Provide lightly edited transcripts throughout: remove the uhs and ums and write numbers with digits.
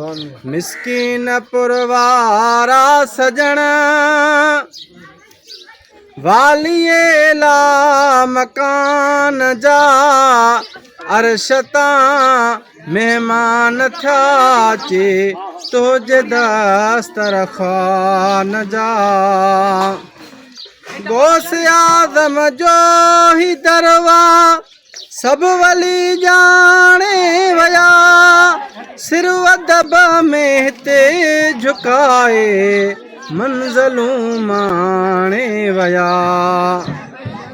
मिस्कीन पुरवारा सजण वालिए ला मकान जा अरशता मेहमान था चे तुझे दस्तरखान जा गोस आदम जो ही दरवा सब वली जाने वया सिर अदब में ते झुकाए मंज़लूं माणे वया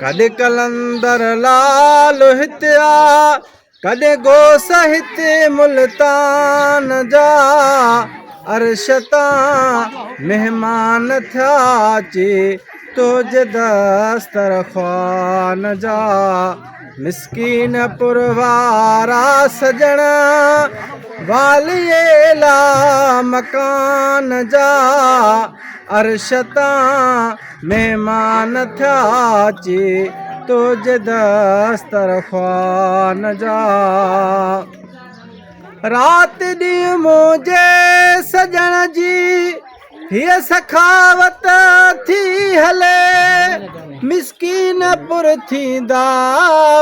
कॾहिं कलंदर लाल हिते आ कॾहिं गोस हिते मुल्तान जा अरशता मेहमान थिया चे तुझे दस्तरखान जा मिस्कीन पुरवारा सजण वालिए ला मकान जा अरशता मेहमान थिया चे तुझे दस्तरखान जा रात ॾींहुं मुंहिंजे सजण जी हीअ सखावत थी हले मिस्कीन पुर थींदा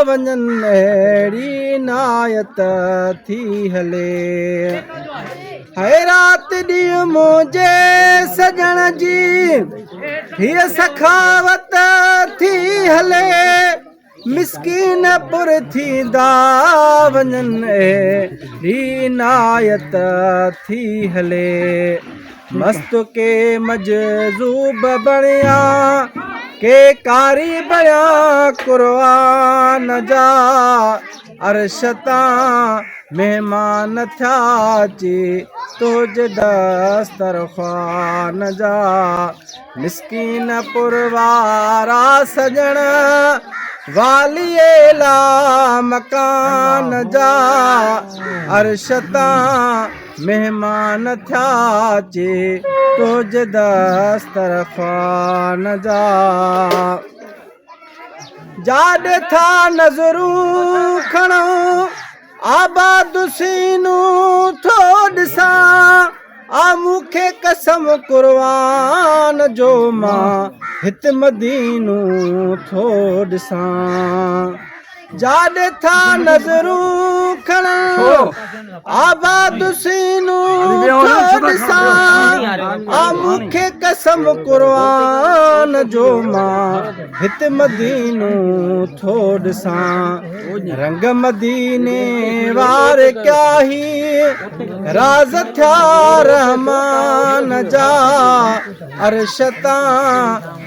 वञनि अहिड़ी नायत थी हले है रात ॾींहुं मुंहिंजे सजण जी हीअ सखावत थी हले मिस्कीन पुर थींदा वञनि अहिड़ी नायत थी हले मस्त के मजज़ूब बणिया के कारी बया कुरान जा अरशता मेहमान थिया चे तुझे दस्तरखान जा मिस्कीन पुरवारा सजण वालिए ला मकान जा अरशता मेहमान थिया चे तुझे दस्तरखान जा जाॾ था नज़रूं खणो आबाद सीनू थो ॾिसां आ मूंखे कसम कुर्बान जो मां हित मदीनू थो ॾिसां जाॾ था नज़रूं खणो आबाद सीनू थो ॾिसां आ मूंखे कसम कुर्बान जो मां हित मदीनू थो ॾिसां रंग मदीने वारे क्या ही राज थिया रहमान जा अरशता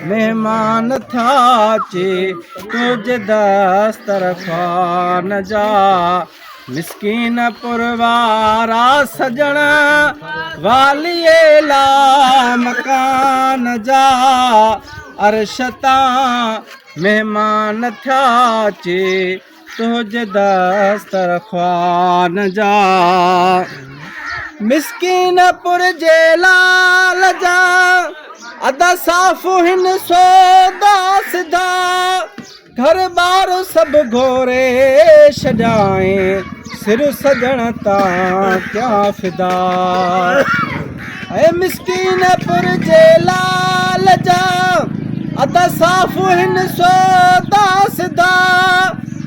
मेहमान थिया चे तुझे दस्तरखान जा मिस्कीन पुरवारा सजण वालिए ला मकान जा अरशता मेहमान थिया चे तुझे दस्तरखान जा मिस्कीन पुर जे लाल जा अदा साफ़ हिन सौदा सिधा घर बार सभु घोरे छॾाए सिर सजण तां क्या फिदा ऐं मिस्कीन पुर जे लाल जा अदा साफ़ हिन सौदा सिधा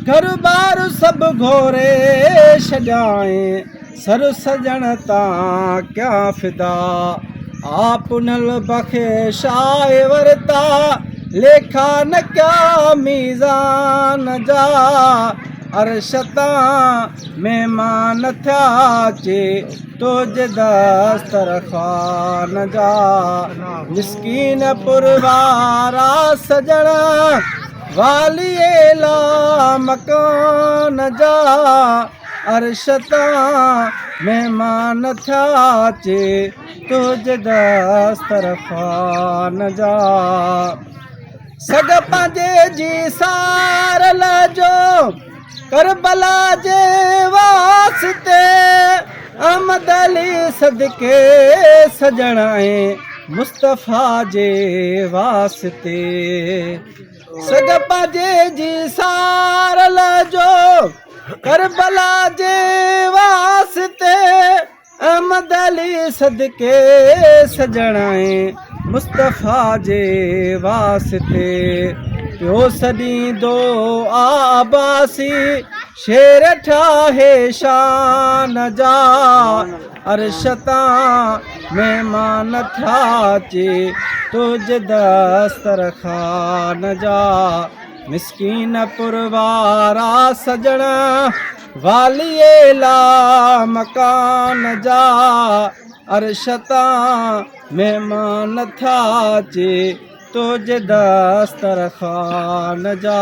घर बार सभु घोरे छॾाए सर सजण तां क्या फिदा आप नल बख़्शाए वरता लेखा न क्या मीज़ान जा अरशता मेहमान थिया चे तुझे दस्तरखान जा मिस्कीन पुरवारा सजण वालिए ला मकान जा अरशता मेहमान थिया चे तुझे दस्तरखान जा सग पंहिंजे जी सार लाजो करबला जे वास्ते अहमद अली सदके सजण मुस्तफ़ा जे वास्ते सग पंहिंजे जी सार लाजो करबला जे वास्ते अहमद अली सदके सजणाए मुस्तफ़ा जे वास्ते पियो सॾींदो आबासी शेर ठाहे शान जा अर्श तां महिमान था अचे तुझ दस्तरखान जा मिसकीन पुरवारा सजण वालिए ला मकान जा अर्श तां महिमान था अचे तुझ दस्तरखान जा।